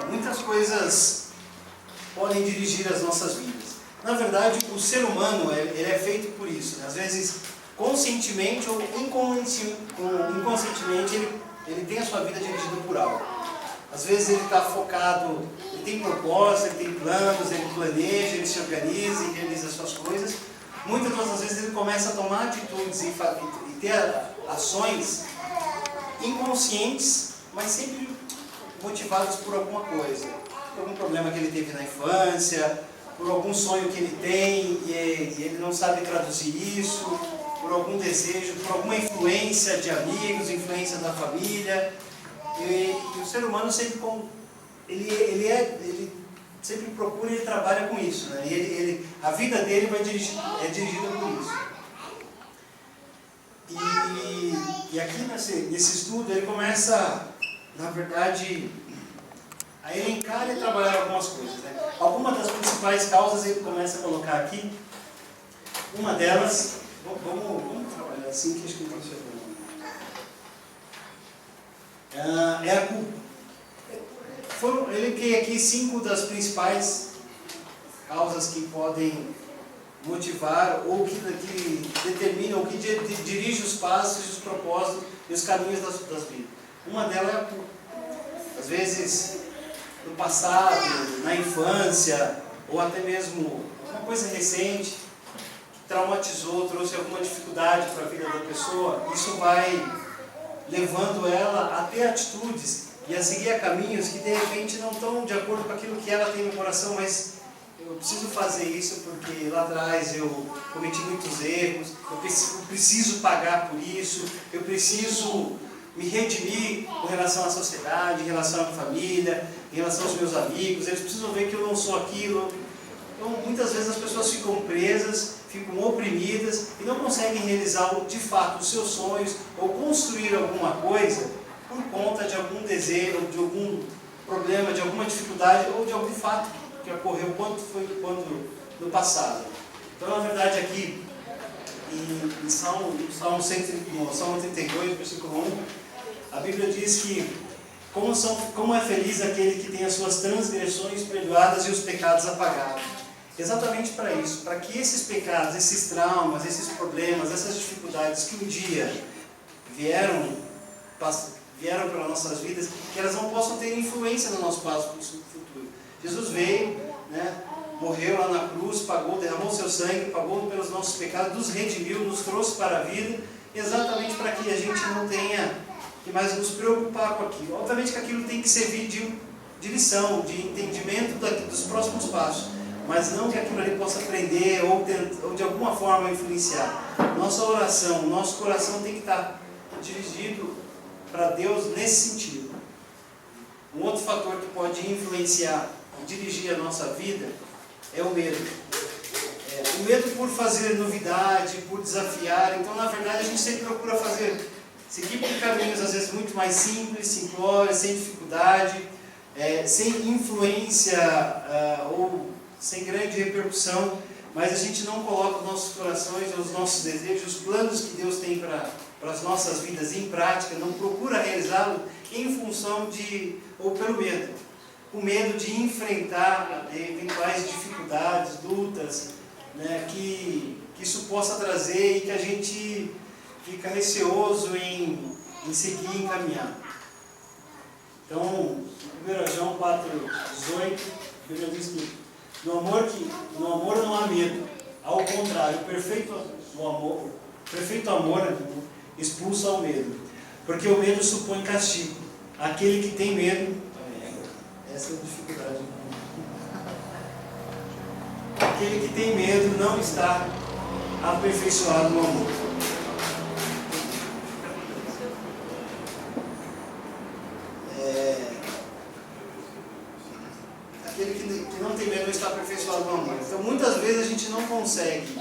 Muitas coisas podem dirigir as nossas vidas. Na verdade, o ser humano ele é feito por isso, né? Às vezes, conscientemente ou inconscientemente, ele tem a sua vida dirigida por algo. Às vezes ele está focado, ele tem propósito, ele tem planos, ele planeja, ele se organiza e realiza as suas coisas. Muitas das vezes ele começa a tomar atitudes e ter ações inconscientes, mas sempre motivadas por alguma coisa. Por algum problema que ele teve na infância, por algum sonho que ele tem e ele não sabe traduzir isso, por algum desejo, por alguma influência de amigos, influência da família. E o ser humano sempre ele sempre procura e ele trabalha com isso, né? A vida dele é dirigida por isso. E aqui nesse estudo ele começa, na verdade, a elencar e trabalhar algumas coisas, né? Algumas das principais causas ele começa a colocar aqui. Uma delas, vamos trabalhar assim que acho que não vai ser bom. É a culpa. Ele tem aqui 5 das principais causas que podem motivar ou que determinam, ou que dirigem os passos, os propósitos e os caminhos das vidas. Uma delas é a culpa. Às vezes, no passado, na infância, ou até mesmo uma coisa recente, que traumatizou, trouxe alguma dificuldade para a vida da pessoa, isso vai levando ela a ter atitudes e a seguir a caminhos que de repente não estão de acordo com aquilo que ela tem no coração, mas eu preciso fazer isso porque lá atrás eu cometi muitos erros, eu preciso pagar por isso, eu preciso me redimir com relação à sociedade, em relação à família, em relação aos meus amigos. Eles precisam ver que eu não sou aquilo. Então muitas vezes as pessoas ficam presas, ficam oprimidas e não conseguem realizar de fato os seus sonhos ou construir alguma coisa por conta de algum desejo, de algum problema, de alguma dificuldade ou de algum fato que ocorreu no passado. Então, na verdade, aqui em Salmo 32, versículo 1, a Bíblia diz que como é feliz aquele que tem as suas transgressões perdoadas e os pecados apagados. Exatamente para isso, para que esses pecados, esses traumas, esses problemas, essas dificuldades que um dia vieram para nossas vidas, que elas não possam ter influência no nosso passo futuro. Jesus veio, né, morreu lá na cruz, derramou seu sangue, pagou pelos nossos pecados, nos redimiu, nos trouxe para a vida, exatamente para que a gente não tenha que mais nos preocupar com aquilo. Obviamente que aquilo tem que servir de lição, de entendimento dos próximos passos, mas não que aquilo ali possa prender ou de alguma forma influenciar. Nossa oração, nosso coração tem que estar dirigido para Deus nesse sentido. Um outro fator que pode influenciar e dirigir a nossa vida é o medo. O medo por fazer novidade, por desafiar. Então, na verdade, a gente sempre procura seguir por caminhos às vezes muito mais simples, simplórios, sem dificuldade, sem influência ou sem grande repercussão, mas a gente não coloca os nossos corações, os nossos desejos, os planos que Deus tem para as nossas vidas em prática, não procura realizá-lo em função ou pelo medo. O medo de enfrentar eventuais dificuldades, lutas, né, que isso possa trazer e que a gente fica receoso em seguir e encaminhar. Então, 1 João 4,18, a Bíblia diz que no amor não há medo, ao contrário, o perfeito amor expulsa o medo, porque o medo supõe castigo. Aquele que tem medo, essa é a dificuldade. Aquele que tem medo não está aperfeiçoado no amor. Aquele que não tem medo não está aperfeiçoado no amor. Então, muitas vezes a gente não consegue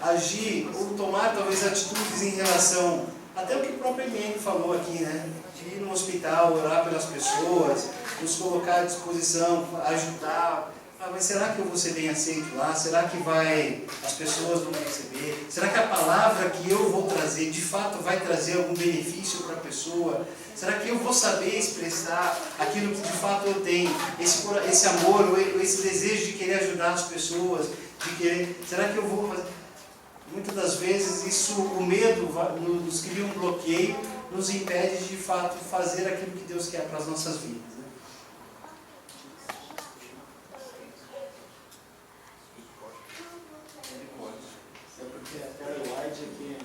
agir ou tomar talvez atitudes em relação, até o que o próprio Emmanuel falou aqui, né? De ir no hospital, orar pelas pessoas, nos colocar à disposição, ajudar. Mas será que eu vou ser bem aceito lá? Será que as pessoas vão me receber? Será que a palavra que eu vou trazer trazer, de fato vai trazer algum benefício para a pessoa? Será que eu vou saber expressar aquilo que de fato eu tenho? Esse amor, ou esse desejo de querer ajudar as pessoas, será que eu vou fazer? Muitas das vezes o medo nos cria um bloqueio, nos impede de fato fazer aquilo que Deus quer para as nossas vidas. É porque a tela wide aqui.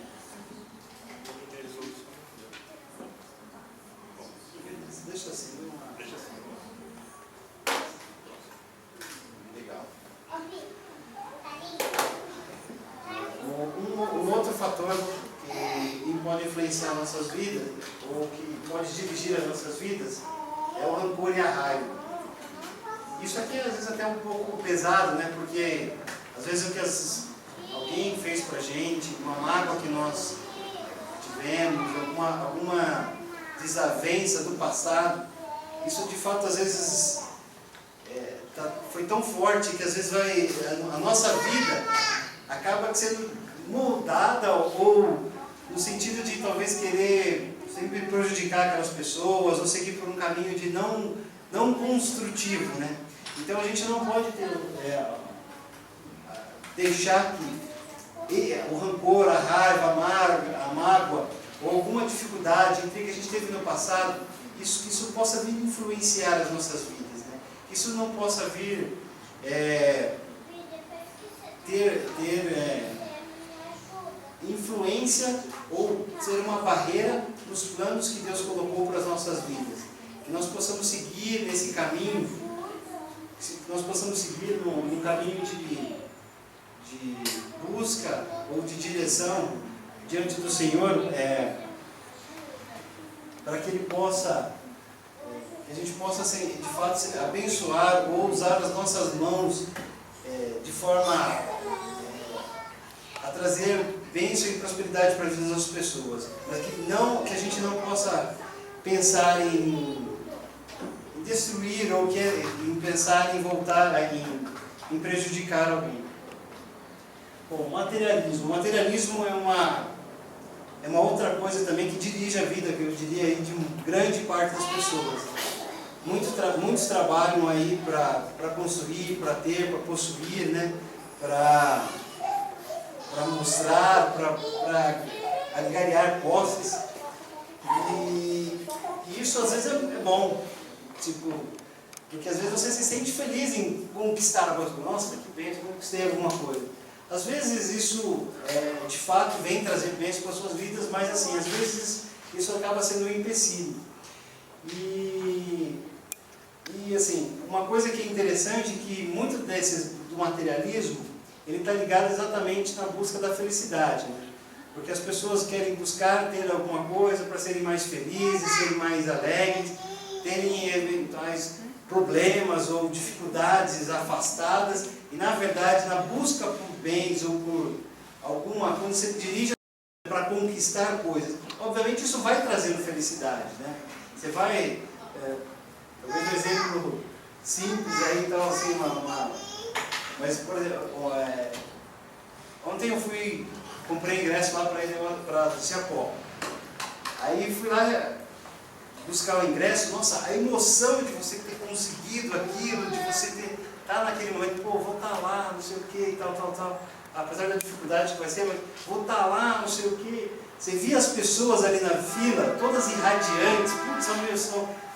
Deixa assim, deixa assim. Legal. Um outro fator que pode influenciar nossas vidas, ou que pode dirigir as nossas vidas, é o rancor e a raiva. Isso aqui às vezes até é um pouco pesado, né? Porque às vezes o que alguém fez pra gente, uma mágoa que nós tivemos, alguma desavença do passado, isso de fato às vezes foi tão forte que às vezes a nossa vida acaba sendo moldada ou no sentido de talvez querer sempre prejudicar aquelas pessoas ou seguir por um caminho de não construtivo, né? Então a gente não pode deixar que o rancor, a raiva, a mágoa ou alguma dificuldade, intriga que a gente teve no passado, isso possa vir influenciar as nossas vidas, né? Isso não possa vir ter influência ou ser uma barreira nos planos que Deus colocou para as nossas vidas. Que nós possamos seguir nesse caminho, que nós possamos seguir no caminho de busca ou de direção diante do Senhor, para que Ele possa, que a gente possa de fato abençoar ou usar as nossas mãos de forma a trazer bênção e prosperidade para a vida das pessoas, mas que a gente não possa pensar em destruir ou em pensar em voltar em prejudicar alguém. Bom, materialismo. O materialismo é uma outra coisa também que dirige a vida, que eu diria aí, de grande parte das pessoas. Muitos trabalham aí para construir, para ter, para possuir, né? Para mostrar, para angariar posses. E isso às vezes é bom, porque às vezes você se sente feliz em conquistar alguma coisa. Nossa, que bem, eu conquistei alguma coisa. Às vezes isso de fato vem trazer bênção para as suas vidas, mas assim, às vezes isso acaba sendo um empecilho. E assim, uma coisa que é interessante é que muito do materialismo ele está ligado exatamente na busca da felicidade, né? Porque as pessoas querem buscar ter alguma coisa para serem mais felizes, serem mais alegres, terem eventuais problemas ou dificuldades afastadas, e na verdade na busca por bens ou por quando você dirige para conquistar coisas, obviamente isso vai trazendo felicidade, né? Você vai, talvez um exemplo simples aí, então assim, mas, por exemplo, ontem eu comprei ingresso lá para Ciapó. Aí fui lá buscar o ingresso, nossa, a emoção de você ter conseguido aquilo, de você estar naquele momento, pô, vou estar lá, não sei o que, tal. Apesar da dificuldade que vai ser, mas vou estar lá, não sei o que. Você via as pessoas ali na fila, todas irradiantes, putz,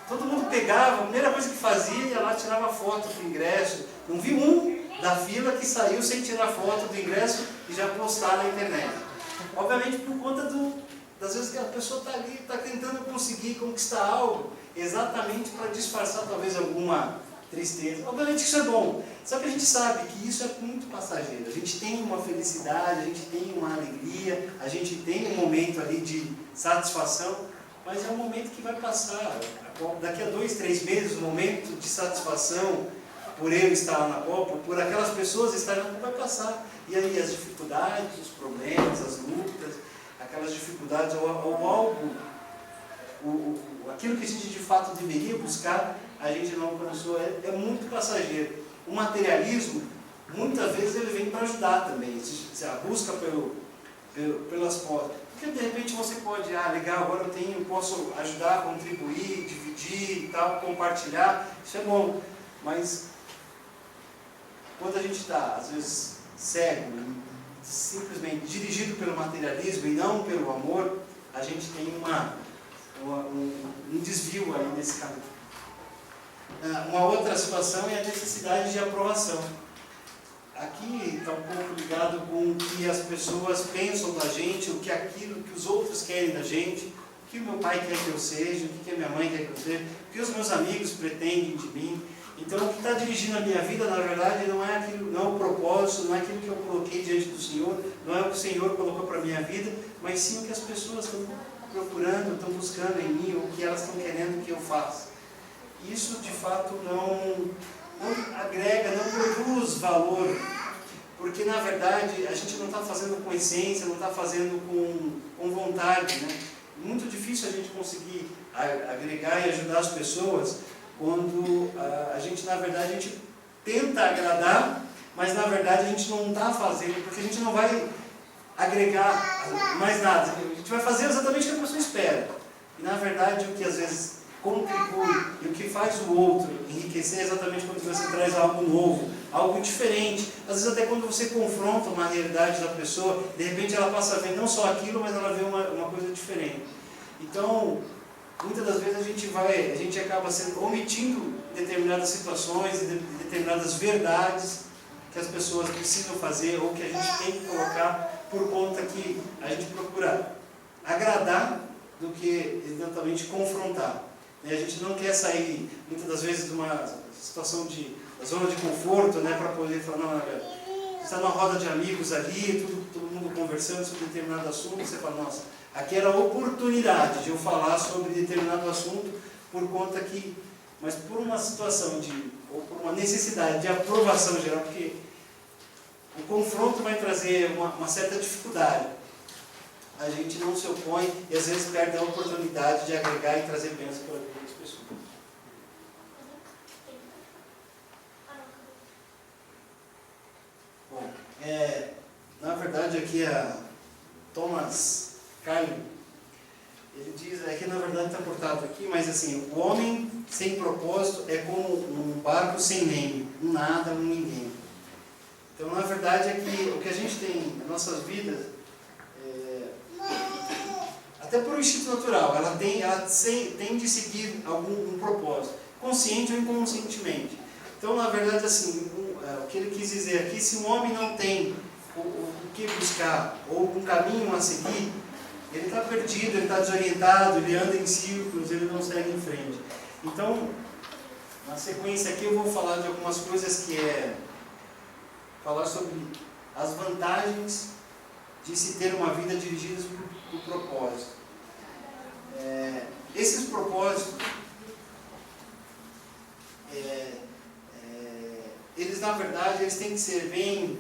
todo mundo pegava, a primeira coisa que fazia, ia lá, tirava foto do ingresso. Não vi um da fila que saiu sem tirar foto do ingresso e já postar na internet. Obviamente por conta das vezes que a pessoa está ali, está tentando conseguir conquistar algo, exatamente para disfarçar talvez alguma tristeza. Obviamente isso é bom, só que a gente sabe que isso é muito passageiro. A gente tem uma felicidade, a gente tem uma alegria, a gente tem um momento ali de satisfação, mas é um momento que vai passar. Daqui a 2, 3 meses, o momento de satisfação por eu estar lá na Copa, por aquelas pessoas estarem na Copa, vai passar. E aí as dificuldades, os problemas, as lutas, aquelas dificuldades ou algo, aquilo que a gente de fato deveria buscar, a gente não alcançou, é muito passageiro. O materialismo, muitas vezes ele vem para ajudar também, a busca pelas posses. Porque de pode, legal, agora posso ajudar, contribuir, dividir e tal, compartilhar, isso é bom. Mas quando a gente está, às vezes, cego, simplesmente dirigido pelo materialismo e não pelo amor, a gente tem um desvio aí nesse caminho. Uma outra situação é a necessidade de aprovação. Aqui está um pouco ligado com o que as pessoas pensam da gente, aquilo que os outros querem da gente, o que o meu pai quer que eu seja, o que a minha mãe quer que eu seja, o que os meus amigos pretendem de mim. Então, o que está dirigindo a minha vida, na verdade, não é o propósito, não é aquilo que eu coloquei diante do Senhor, não é o que o Senhor colocou para a minha vida, mas sim o que as pessoas estão procurando, estão buscando em mim, ou o que elas estão querendo que eu faça. Isso, de fato, não agrega, não produz valor, porque, na verdade, a gente não está fazendo com essência, não está fazendo com vontade, né? Muito difícil a gente conseguir agregar e ajudar as pessoas quando a gente, na verdade, a gente tenta agradar, mas, na verdade, a gente não está fazendo, porque a gente não vai agregar mais nada. A gente vai fazer exatamente o que a pessoa espera. E, na verdade, o que às vezes contribui e o que faz o outro enriquecer é exatamente quando você traz algo novo, algo diferente. Às vezes até quando você confronta uma realidade da pessoa, de repente ela passa a ver não só aquilo, mas ela vê uma coisa diferente. Então, muitas das vezes a gente acaba omitindo determinadas situações e determinadas verdades que as pessoas precisam fazer ou que a gente tem que colocar por conta que a gente procura agradar do que exatamente confrontar. A gente não quer sair, muitas das vezes, de uma situação da zona de conforto, né, para poder falar, não, você está numa roda de amigos ali, todo mundo conversando sobre determinado assunto, você fala, nossa, aqui era a oportunidade de eu falar sobre determinado assunto, por conta que, mas por uma situação ou por uma necessidade de aprovação geral, porque o confronto vai trazer uma certa dificuldade. A gente não se opõe e às vezes perde a oportunidade de agregar e trazer bênção para a vida das pessoas. Bom, na verdade aqui a Thomas Carlyle, ele diz, aqui na verdade está cortado aqui, mas assim, o homem sem propósito é como um barco sem leme, um nada, um ninguém. Então na verdade é que o que a gente tem nas nossas vidas, até por um instinto natural, ela tem de seguir um propósito, consciente ou inconscientemente. Então, na verdade, assim, o que ele quis dizer aqui, se um homem não tem o que buscar ou um caminho a seguir, ele está perdido, ele está desorientado, ele anda em círculos, ele não segue em frente. Então, na sequência aqui eu vou falar de algumas coisas falar sobre as vantagens de se ter uma vida dirigida por propósito. Esses propósitos, eles na verdade eles têm que ser bem,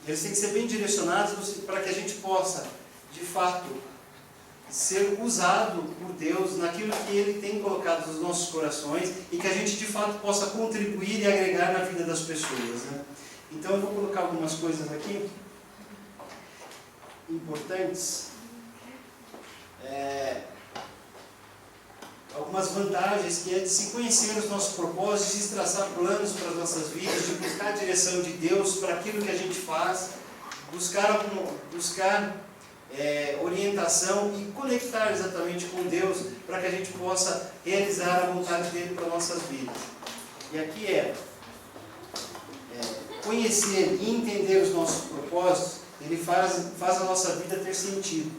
eles têm que ser bem direcionados para que a gente possa, de fato, ser usado por Deus naquilo que Ele tem colocado nos nossos corações e que a gente de fato possa contribuir e agregar na vida das pessoas, né? Então eu vou colocar algumas coisas aqui importantes, algumas vantagens que é de se conhecer os nossos propósitos, de se traçar planos para as nossas vidas, de buscar a direção de Deus para aquilo que a gente faz, buscar orientação e conectar exatamente com Deus para que a gente possa realizar a vontade dele para as nossas vidas. E aqui conhecer e entender os nossos propósitos, ele faz a nossa vida ter sentido.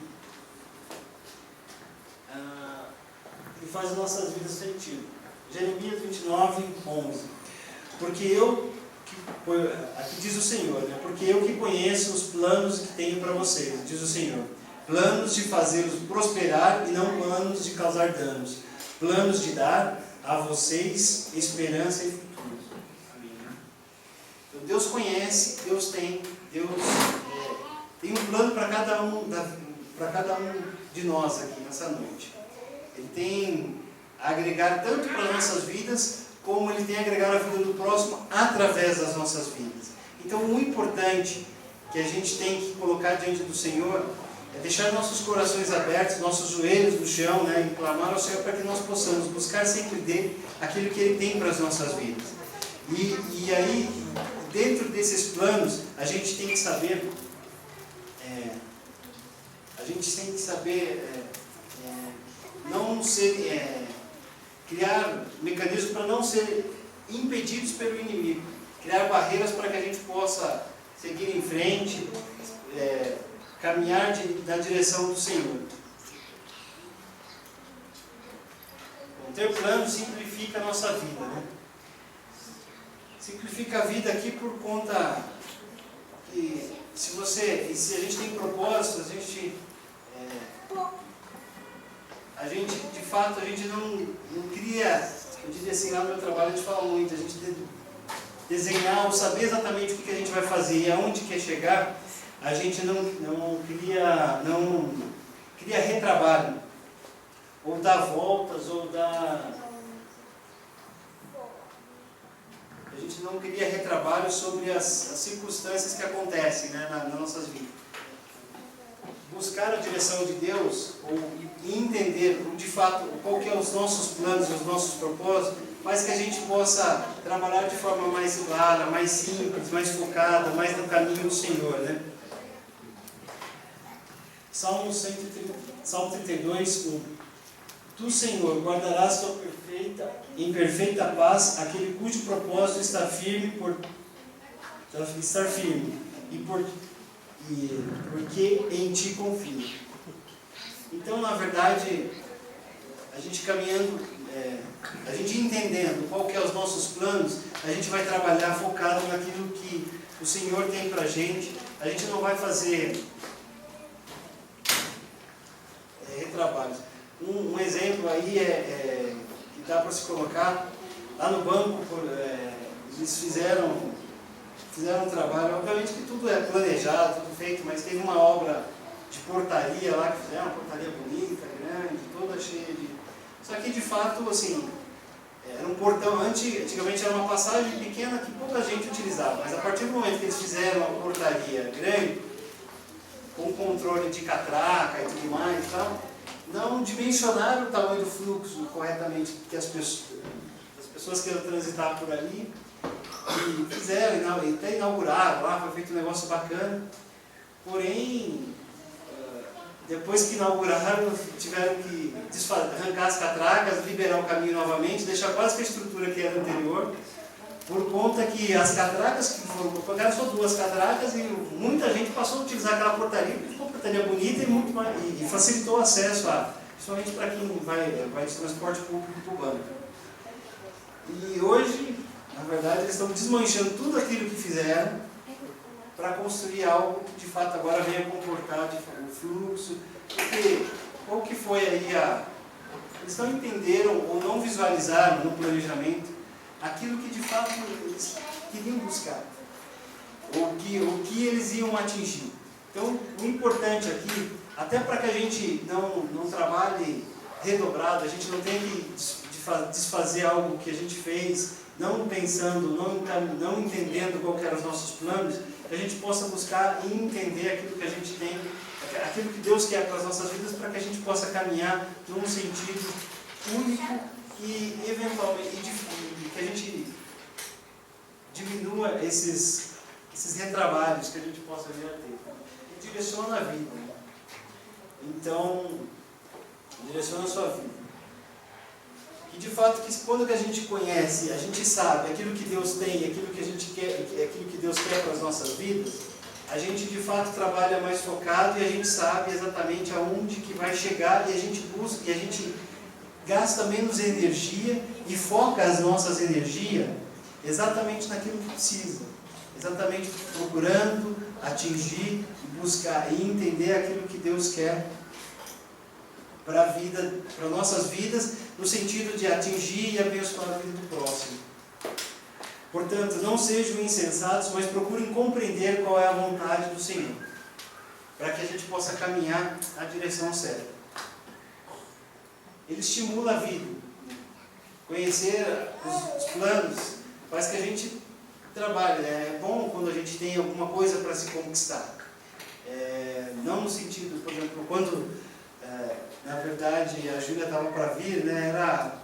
Ele faz as nossas vidas ter sentido. Jeremias 29, 11. Aqui diz o Senhor, né? Porque eu que conheço os planos que tenho para vocês, diz o Senhor. Planos de fazê-los prosperar e não planos de causar danos. Planos de dar a vocês esperança e futuro. Amém. Então, Deus conhece, Deus tem um plano para cada um de nós aqui nessa noite. Ele tem a agregar tanto para as nossas vidas, como Ele tem a agregar a vida do próximo através das nossas vidas. Então, o importante que a gente tem que colocar diante do Senhor é deixar nossos corações abertos, nossos joelhos no chão, né, e clamar ao Senhor para que nós possamos buscar sempre dele aquilo que Ele tem para as nossas vidas. E aí, dentro desses planos, a gente tem que saber, não ser, criar mecanismos para não ser impedidos pelo inimigo, criar barreiras para que a gente possa seguir em frente, caminhar na direção do Senhor. Ter plano simplifica a nossa vida, né? Simplifica a vida aqui por conta que se a gente tem propósito, a gente de fato, a gente não cria, eu diria assim, lá no meu trabalho a gente fala muito, a gente desenhar ou saber exatamente o que a gente vai fazer e aonde quer chegar, a gente não cria retrabalho, ou dar voltas, a gente não cria retrabalho sobre as circunstâncias que acontecem, né, nas nossas vidas. Buscar a direção de Deus, e entender de fato qual que é os nossos planos, os nossos propósitos, faz que a gente possa trabalhar de forma mais clara, mais simples, mais focada, mais no caminho do Senhor, né? Salmo 32, 1. Tu, Senhor, guardarás em perfeita paz aquele cujo propósito está firme, porque em Ti confia. Então, na verdade, a gente caminhando, a gente entendendo qual que é os nossos planos, a gente vai trabalhar focado naquilo que o Senhor tem para a gente gente não vai fazer retrabalhos. Um exemplo aí que dá para se colocar, lá no banco, eles fizeram um trabalho, obviamente que tudo é planejado, tudo feito, mas teve uma obra de portaria lá, que fizeram uma portaria bonita, grande, toda cheia de... Só que de fato, assim, era um portão, antigamente era uma passagem pequena que pouca gente utilizava, mas a partir do momento que eles fizeram uma portaria grande, com controle de catraca e tudo mais e tal, não dimensionaram o tamanho do fluxo corretamente, que as pessoas queriam transitar por ali, e fizeram, até inauguraram lá, foi feito um negócio bacana, porém, depois que inauguraram, tiveram que arrancar as catracas, liberar o caminho novamente, deixar quase que a estrutura que era anterior, por conta que as catracas que foram colocadas, só 2 catracas, e muita gente passou a utilizar aquela portaria, porque ficou uma portaria bonita e facilitou o acesso, principalmente para quem vai de transporte público para o banco. E hoje, na verdade, eles estão desmanchando tudo aquilo que fizeram para construir algo que de fato agora venha comportar o fluxo, porque qual que foi aí eles não entenderam ou não visualizaram no planejamento aquilo que de fato eles queriam buscar, o que eles iam atingir. Então, o importante aqui, até para que a gente não trabalhe redobrado, a gente não tenha que desfazer algo que a gente fez, não pensando, não entendendo qual que eram os nossos planos, que a gente possa buscar e entender aquilo que a gente tem, aquilo que Deus quer para as nossas vidas, para que a gente possa caminhar num sentido único e eventualmente que a gente diminua esses retrabalhos que a gente possa vir a ter. E direciona a vida. Então, direciona a sua vida. E de fato, que quando a gente conhece, a gente sabe aquilo que Deus tem, aquilo que a gente quer, aquilo que Deus quer para as nossas vidas, a gente de fato trabalha mais focado e a gente sabe exatamente aonde que vai chegar, e a gente busca, e a gente gasta menos energia e foca as nossas energias exatamente naquilo que precisa, exatamente procurando atingir, buscar e entender aquilo que Deus quer para a vida, para nossas vidas, no sentido de atingir e abençoar a vida do próximo. Portanto, não sejam insensatos, mas procurem compreender qual é a vontade do Senhor, para que a gente possa caminhar na direção certa. Ele estimula a vida. Conhecer os planos faz que a gente trabalhe. É bom quando a gente tem alguma coisa para se conquistar. não no sentido, por exemplo, quando, na verdade, a Júlia estava para vir, né, era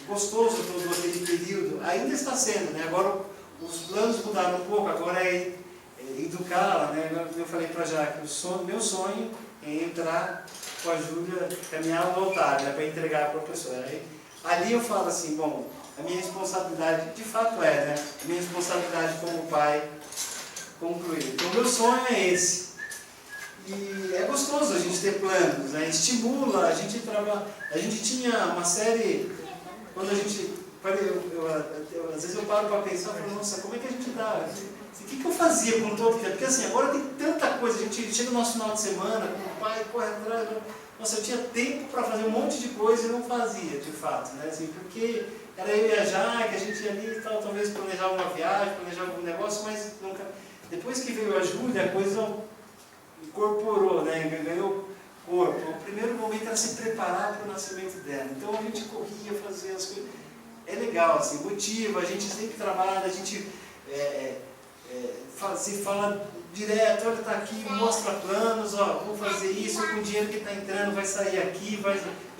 gostoso todo aquele período, ainda está sendo, né, agora os planos mudaram um pouco, agora é educá-la, né, eu falei para a Jaque, meu sonho é entrar com a Júlia, caminhar no altar, né, para entregar para a professora. Ali eu falo assim, bom, a minha responsabilidade, de fato né, a minha responsabilidade como pai concluir. Então, meu sonho é esse. E é gostoso a gente ter planos, né? Estimula, a gente trabalha. A gente tinha uma série, quando a gente. Às vezes eu paro para pensar, falo, nossa, como é que a gente dá? O que eu fazia com todo dia? Porque assim, agora tem tanta coisa, a gente chega no nosso final de semana, com o pai, corre atrás. Nossa, eu tinha tempo para fazer um monte de coisa e não fazia, de fato, né? Assim, porque era eu e a Jaque, a gente ia ali e tal, talvez planejava uma viagem, planejava algum negócio, mas nunca. Depois que veio a Júlia, a coisa incorporou, né? Ganhou corpo. O primeiro momento era se preparar para o nascimento dela. Então a gente corria, fazia as coisas. É legal, assim, motiva, a gente sempre trabalha, a gente se fala direto, olha, está aqui, mostra planos, ó, vou fazer isso, com o dinheiro que está entrando vai sair aqui,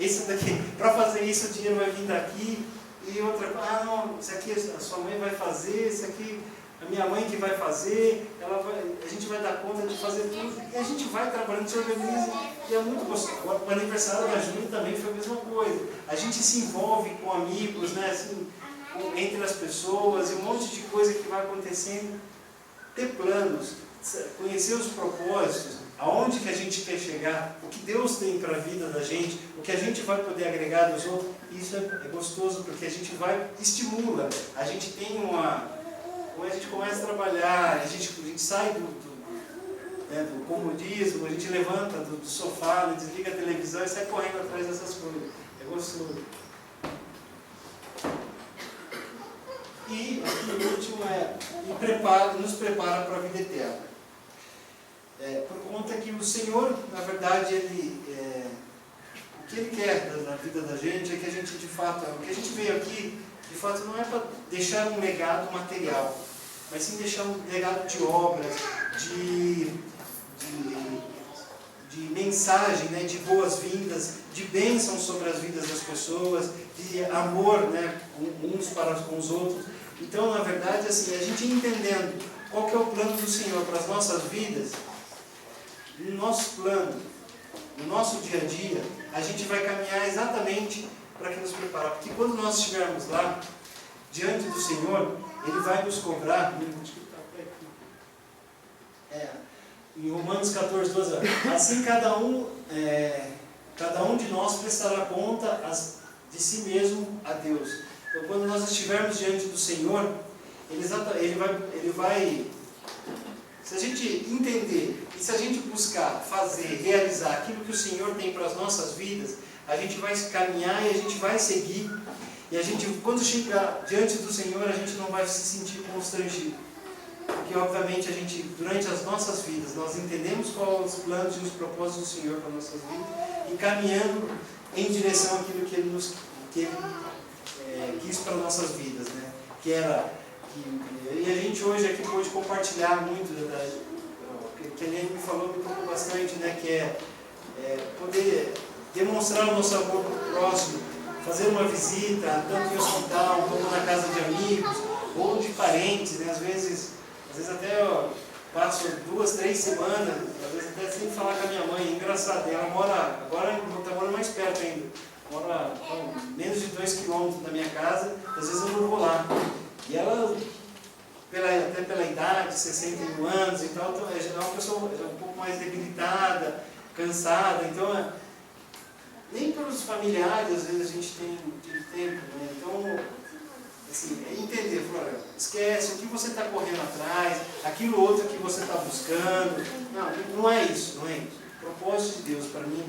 esse daqui, para fazer isso o dinheiro vai vir daqui, e outra coisa, não, isso aqui a sua mãe vai fazer, isso aqui a minha mãe que vai fazer, a gente vai dar conta de fazer tudo, e a gente vai trabalhando, se organiza, e é muito gostoso. O aniversário da Júlia também foi a mesma coisa, a gente se envolve com amigos, né, assim, entre as pessoas, e um monte de coisa que vai acontecendo, ter planos, conhecer os propósitos, aonde que a gente quer chegar, o que Deus tem para a vida da gente, o que a gente vai poder agregar dos outros, isso é gostoso, porque a gente estimula, a gente tem quando a gente começa a trabalhar, a gente sai do comodismo, a gente levanta do sofá, desliga a televisão e sai correndo atrás dessas coisas, é gostoso. E o último nos prepara para a vida eterna. Por conta que o Senhor, na verdade, o que Ele quer na vida da gente é que a gente, de fato, o que a gente veio aqui, de fato, não é para deixar um legado material, mas sim deixar um legado de obras, de mensagem, né, de boas-vindas, de bênção sobre as vidas das pessoas, de amor, né, uns para com os outros. Então, na verdade, assim, a gente entendendo qual que é o plano do Senhor para as nossas vidas, no nosso plano, no nosso dia a dia, a gente vai caminhar exatamente para que nos preparar. Porque quando nós estivermos lá, diante do Senhor, Ele vai nos cobrar. Em Romanos 14, 12, assim cada um de nós prestará conta de si mesmo a Deus. Então, quando nós estivermos diante do Senhor, Ele vai, se a gente entender e se a gente buscar fazer, realizar aquilo que o Senhor tem para as nossas vidas, a gente vai caminhar e a gente vai seguir. E a gente, quando chegar diante do Senhor, a gente não vai se sentir constrangido. Porque, obviamente, durante as nossas vidas, nós entendemos quais são os planos e os propósitos do Senhor para as nossas vidas e caminhando em direção àquilo que Ele quis para as nossas vidas, né? E a gente hoje aqui pôde compartilhar muito, que a Helene me falou, me tocou bastante, né? Que é poder demonstrar o nosso amor para o próximo, fazer uma visita, tanto em hospital, como na casa de amigos, ou de parentes, né? Às vezes até eu passo 2, 3 semanas, às vezes até sem falar com a minha mãe, engraçado, ela agora está morando mais perto ainda, mora a menos de 2 quilômetros da minha casa, às vezes eu não vou lá. E ela, até pela idade, 61 anos e tal, então, é uma pessoa um pouco mais debilitada, cansada, então nem pelos familiares às vezes a gente tem tempo, né? Então, assim, é entender, Flora, esquece o que você está correndo atrás, aquilo outro que você está buscando, não é isso, não é isso. O propósito de Deus para mim,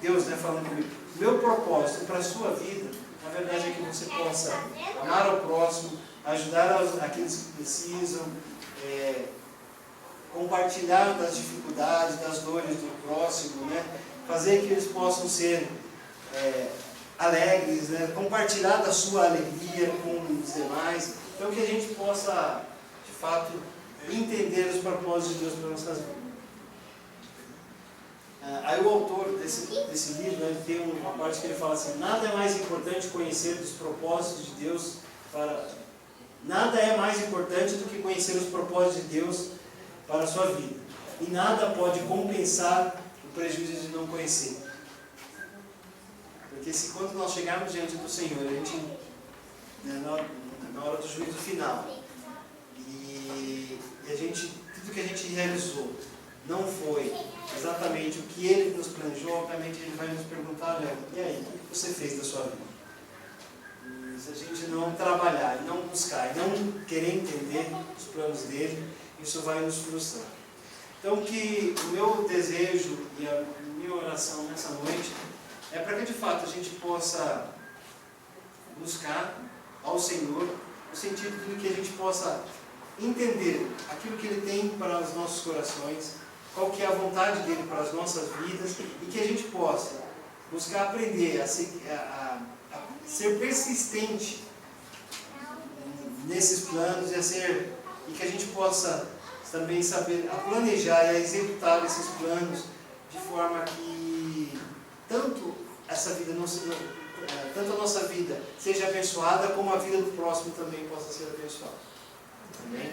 Deus, né, falando comigo, meu propósito para a sua vida, na verdade é que você possa amar ao próximo, ajudar aqueles que precisam, compartilhar das dificuldades, das dores do próximo, né? Fazer que eles possam ser alegres, né? Compartilhar da sua alegria com os demais, então que a gente possa, de fato, entender os propósitos de Deus para nossas vidas. Aí o autor desse livro, né, tem uma parte que ele fala assim: nada é mais importante conhecer dos propósitos de Deus nada é mais importante do que conhecer os propósitos de Deus para a sua vida. E nada pode compensar o prejuízo de não conhecer. Porque se quando nós chegarmos diante do Senhor, a gente, né, na hora do juízo final, e tudo que a gente realizou não foi exatamente o que Ele nos planejou, obviamente Ele vai nos perguntar: olha, e aí, o que você fez da sua vida? E se a gente não trabalhar, e não buscar, e não querer entender os planos dele, isso vai nos frustrar. Então, que o meu desejo e a minha oração nessa noite é para que de fato a gente possa buscar ao Senhor, no sentido de que a gente possa entender aquilo que Ele tem para os nossos corações, qual que é a vontade dele para as nossas vidas, e que a gente possa buscar aprender a ser persistente nesses planos e que a gente possa também saber a planejar e a executar esses planos de forma que tanto a nossa vida seja abençoada, como a vida do próximo também possa ser abençoada. Amém?